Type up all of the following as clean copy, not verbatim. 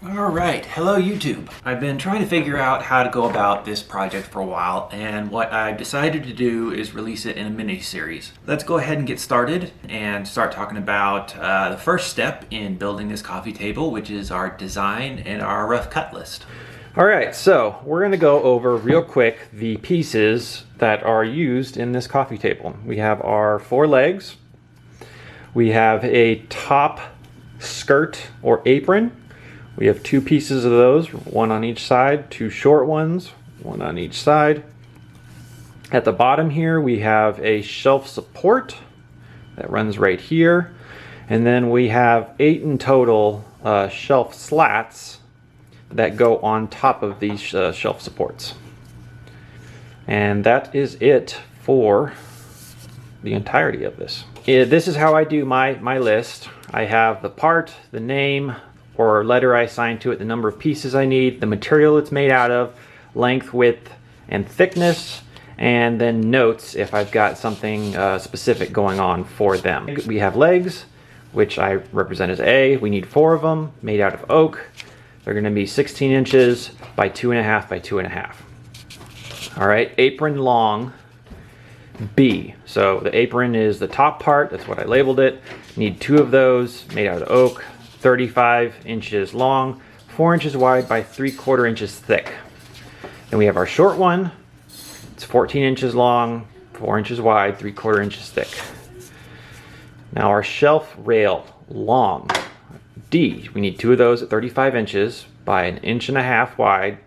Alright, hello YouTube. I've been trying to figure out how to go about this project for a while, and what I decided to do is release it in a mini-series. Let's go ahead and get started and start talking about the first step in building this coffee table, which is our design and our rough cut list. Alright, so we're going to go over real quick the pieces that are used in this coffee table. We have our 4 legs, we have a top skirt or apron. We have 2 pieces of those, one on each side, 2 short ones, one on each side. At the bottom here, we have a shelf support that runs right here. And then we have 8 in total shelf slats that go on top of these shelf supports. And that is it for the entirety of this. This is how I do my list. I have the part, the name, or letter I assign to it, the number of pieces I need, the material it's made out of, length, width, and thickness, and then notes if I've got something specific going on for them. We have legs, which I represent as A. We need 4 of them, made out of oak. They're going to be 16 inches by 2.5 by 2.5. All right, apron long, B. So the apron is the top part, that's what I labeled it. Need 2 of those, made out of oak. 35 inches long, 4 inches wide by 3/4 inches thick. Then we have our short one. It's 14 inches long, 4 inches wide, 3/4 inches thick. Now our shelf rail long, D. We need 2 of those at 35 inches by 1.5 inches wide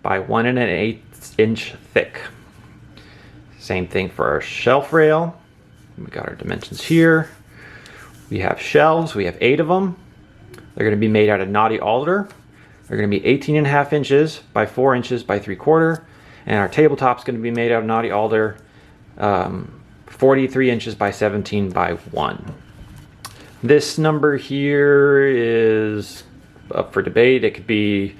by 1 1/8 inch thick. Same thing for our shelf rail. We got our dimensions here. We have shelves, we have 8 of them. They're going to be made out of knotty alder. They're going to be 18.5 inches by 4 inches by 3/4. And our tabletop's going to be made out of knotty alder, 43 inches by 17 by 1. This number here is up for debate. It could be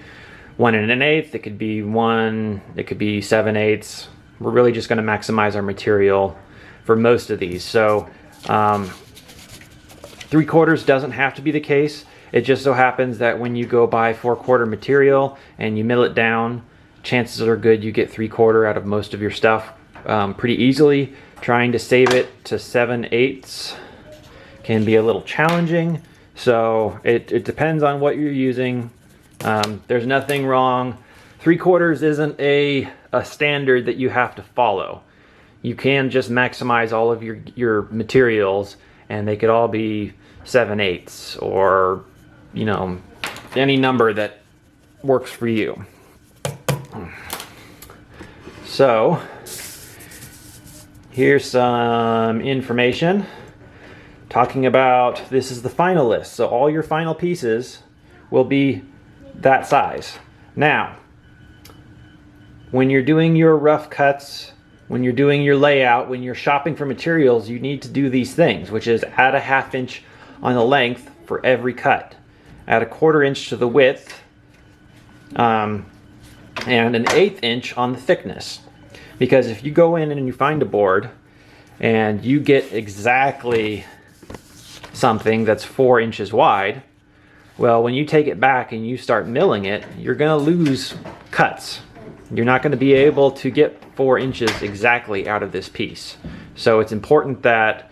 1 1/8, it could be 1, it could be 7/8. We're really just going to maximize our material for most of these. So 3/4 doesn't have to be the case. It just so happens that when you go buy 4/4 material and you mill it down, chances are good you get 3/4 out of most of your stuff pretty easily. Trying to save it to 7/8 can be a little challenging, so it depends on what you're using. There's nothing wrong. 3/4 isn't a standard that you have to follow. You can just maximize all of your materials, and they could all be 7/8 or, you know, any number that works for you. So here's some information talking about, this is the final list. So all your final pieces will be that size. Now, when you're doing your rough cuts, when you're doing your layout, when you're shopping for materials, you need to do these things, which is add a 1/2 inch on the length for every cut. Add a 1/4 inch to the width, and an 1/8 inch on the thickness. Because if you go in and you find a board and you get exactly something that's 4 inches wide, well, when you take it back and you start milling it, you're going to lose cuts. You're not going to be able to get 4 inches exactly out of this piece. So it's important that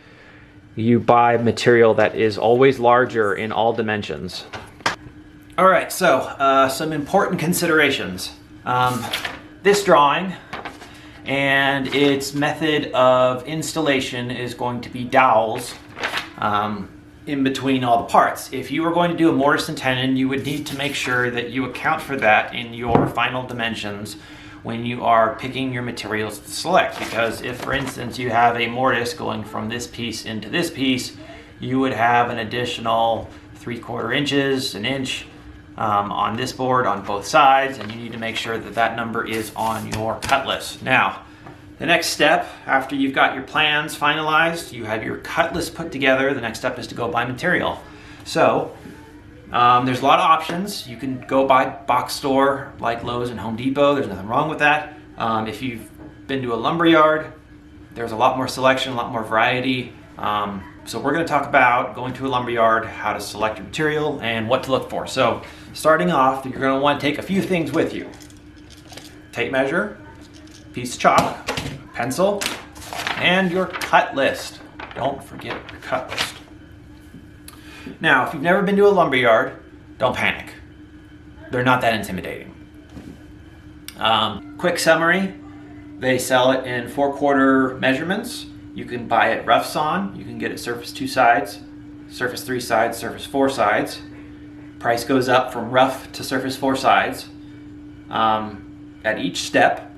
you buy material that is always larger in all dimensions. Alright, so some important considerations. This drawing and its method of installation is going to be dowels in between all the parts. If you were going to do a mortise and tenon, you would need to make sure that you account for that in your final dimensions when you are picking your materials to select. Because if, for instance, you have a mortise going from this piece into this piece, you would have an additional 3/4 inches, an inch on this board on both sides, and you need to make sure that that number is on your cut list. Now, the next step, after you've got your plans finalized, you have your cut list put together, the next step is to go buy material. So there's a lot of options. You can go buy box store like Lowe's and Home Depot. There's nothing wrong with that. If you've been to a lumber yard, there's a lot more selection, a lot more variety. So we're going to talk about going to a lumberyard, how to select your material, and what to look for. So starting off, you're going to want to take a few things with you. Tape measure, piece of chalk, pencil, and your cut list. Don't forget your cut list. Now, if you've never been to a lumberyard, don't panic. They're not that intimidating. Quick summary, they sell it in 4/4 measurements. You can buy it rough sawn. You can get it surface 2 sides, surface 3 sides, surface 4 sides. Price goes up from rough to surface 4 sides. At each step,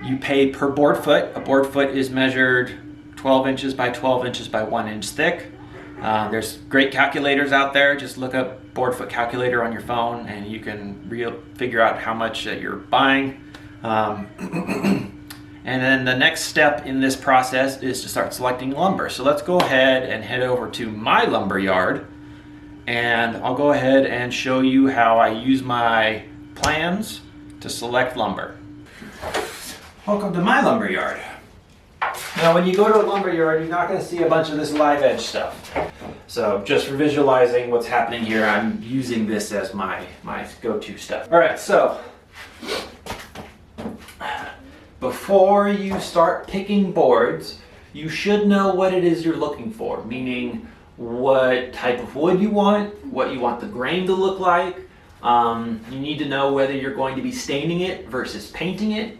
you pay per board foot. A board foot is measured 12 inches by 12 inches by 1 inch thick. There's great calculators out there. Just look up board foot calculator on your phone and you can figure out how much that you're buying. And then the next step in this process is to start selecting lumber. So let's go ahead and head over to my lumber yard, and I'll go ahead and show you how I use my plans to select lumber. Welcome to my lumber yard. Now when you go to a lumber yard, you're not going to see a bunch of this live edge stuff. So just for visualizing what's happening here, I'm using this as my go-to stuff. All right, so before you start picking boards, you should know what it is you're looking for, meaning what type of wood you want, what you want the grain to look like. You need to know whether you're going to be staining it versus painting it,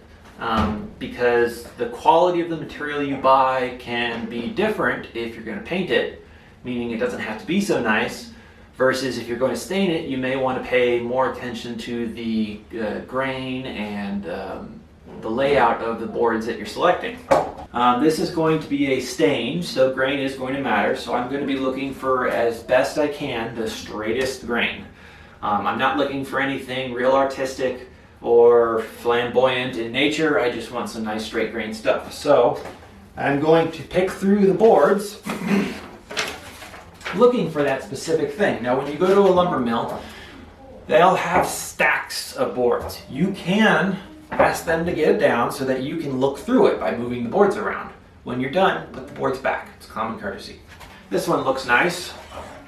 because the quality of the material you buy can be different if you're going to paint it, meaning it doesn't have to be so nice, versus if you're going to stain it, you may want to pay more attention to the grain and the layout of the boards that you're selecting. This is going to be a stain, so grain is going to matter. So I'm going to be looking for, as best I can, the straightest grain. I'm not looking for anything real artistic or flamboyant in nature. I just want some nice straight grain stuff. So I'm going to pick through the boards looking for that specific thing. Now when you go to a lumber mill, they'll have stacks of boards. You can ask them to get it down so that you can look through it by moving the boards around. When you're done, put the boards back. It's common courtesy. This one looks nice.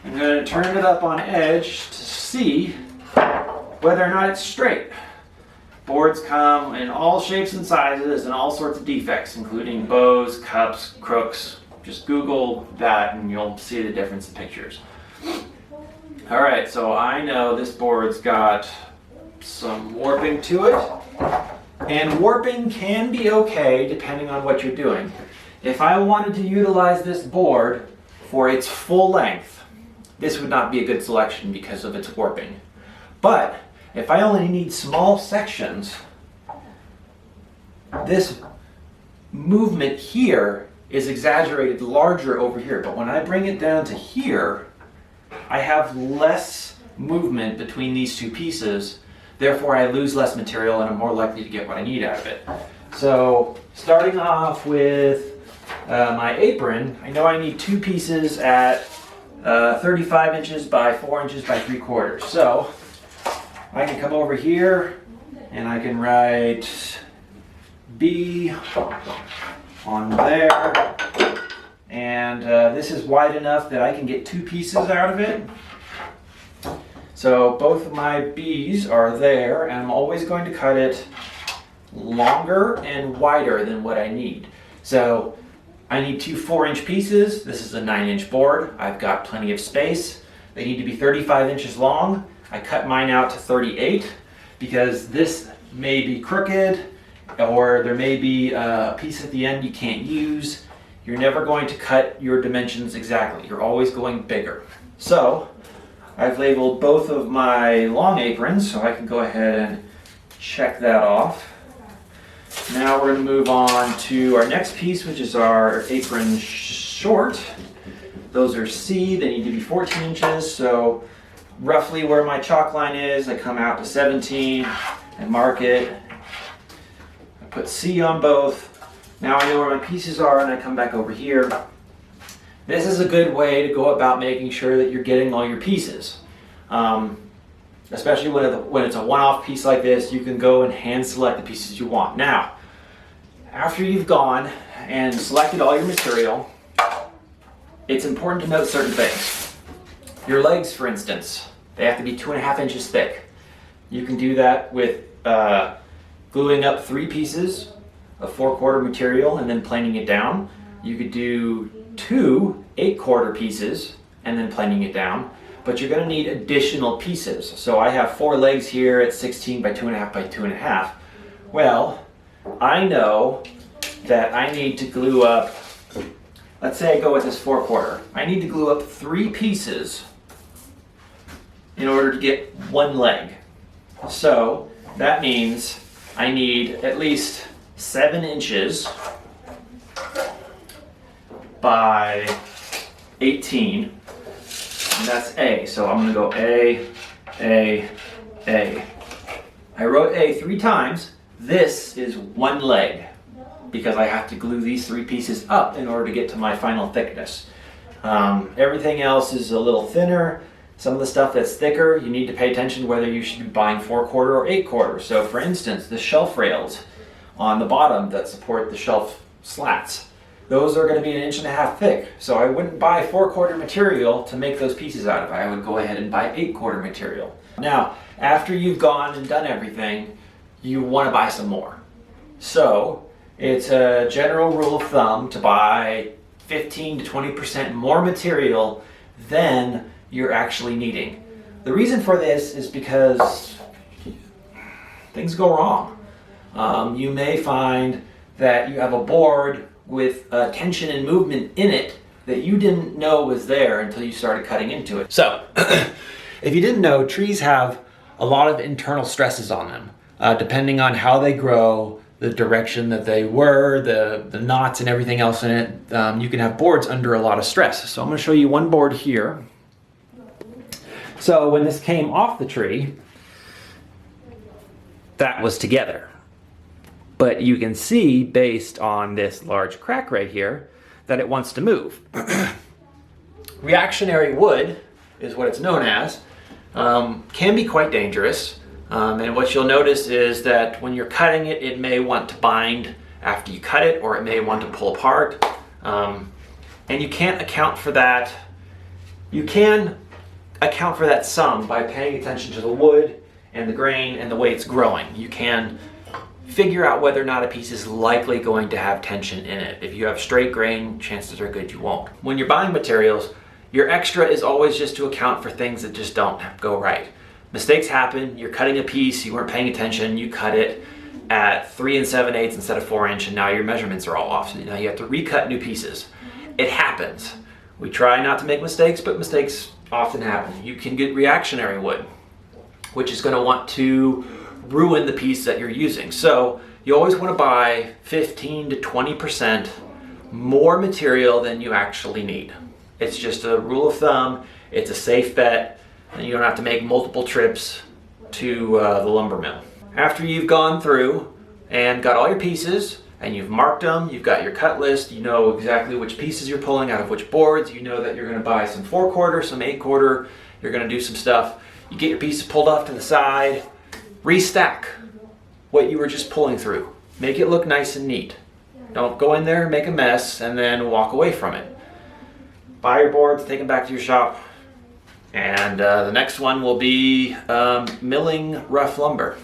I'm going to turn it up on edge to see whether or not it's straight. Boards come in all shapes and sizes and all sorts of defects, including bows, cups, crooks. Just Google that and you'll see the difference in pictures. All right, so I know this board's got some warping to it. And warping can be okay depending on what you're doing. If I wanted to utilize this board for its full length, this would not be a good selection because of its warping. But if I only need small sections, this movement here is exaggerated larger over here. But when I bring it down to here, I have less movement between these two pieces. Therefore, I lose less material and I'm more likely to get what I need out of it. So, starting off with my apron, I know I need 2 pieces at 35 inches by 4 inches by 3/4. So, I can come over here and I can write B on there. And this is wide enough that I can get 2 pieces out of it. So both of my B's are there, and I'm always going to cut it longer and wider than what I need. So I need 2 4-inch pieces. This is a 9-inch board. I've got plenty of space. They need to be 35 inches long. I cut mine out to 38 because this may be crooked or there may be a piece at the end you can't use. You're never going to cut your dimensions exactly. You're always going bigger. So I've labeled both of my long aprons, so I can go ahead and check that off. Now we're going to move on to our next piece, which is our apron short. Those are C, they need to be 14 inches, so roughly where my chalk line is, I come out to 17 and mark it. I put C on both. Now I know where my pieces are and I come back over here. This is a good way to go about making sure that you're getting all your pieces. Especially when it's a one-off piece like this, you can go and hand select the pieces you want. Now, after you've gone and selected all your material, it's important to note certain things. Your legs, for instance, they have to be 2.5 inches thick. You can do that with gluing up 3 pieces of 4/4 material and then planing it down. You could do 2 8/4 pieces and then planing it down, but you're going to need additional pieces. So I have 4 legs here at 16 by 2.5 by 2.5. Well, I know that I need to glue up, let's say I go with this 4/4. I need to glue up 3 pieces in order to get 1 leg. So that means I need at least 7 inches by 18, and that's A. So I'm gonna go A, A, A. I wrote A 3 times. This is 1 leg because I have to glue these 3 pieces up in order to get to my final thickness. Everything else is a little thinner. Some of the stuff that's thicker, you need to pay attention whether you should be buying 4/4 or 8/4. So for instance, the shelf rails on the bottom that support the shelf slats, those are going to be 1.5 inches thick. So I wouldn't buy 4/4 material to make those pieces out of. I would go ahead and buy 8/4 material. Now, after you've gone and done everything, you want to buy some more. So it's a general rule of thumb to buy 15 to 20% more material than you're actually needing. The reason for this is because things go wrong. You may find that you have a board with tension and movement in it that you didn't know was there until you started cutting into it. So, if you didn't know, trees have a lot of internal stresses on them, depending on how they grow, the direction that they were, the knots and everything else in it. You can have boards under a lot of stress. So I'm going to show you one board here. So when this came off the tree, that was together. But you can see, based on this large crack right here, that it wants to move. Reactionary wood is what it's known as, can be quite dangerous. And what you'll notice is that when you're cutting it, it may want to bind after you cut it, or it may want to pull apart. And you can't account for that. You can account for that some by paying attention to the wood and the grain and the way it's growing. You can figure out whether or not a piece is likely going to have tension in it. If you have straight grain, chances are good you won't. When you're buying materials, your extra is always just to account for things that just don't go right. Mistakes happen. You're cutting a piece, you weren't paying attention, you cut it at 3 7/8 instead of 4 inch, and now your measurements are all off. So now you have to recut new pieces. It happens. We try not to make mistakes, but mistakes often happen. You can get reactionary wood, which is going to want to ruin the piece that you're using. So you always want to buy 15 to 20% more material than you actually need. It's just a rule of thumb. It's a safe bet, and you don't have to make multiple trips to the lumber mill. After you've gone through and got all your pieces and you've marked them, you've got your cut list, you know exactly which pieces you're pulling out of which boards, you know that you're going to buy some 4/4, some 8/4, you're going to do some stuff. You get your pieces pulled off to the side, restack what you were just pulling through. Make it look nice and neat. Don't go in there and make a mess and then walk away from it. Buy your boards, take them back to your shop, and the next one will be milling rough lumber.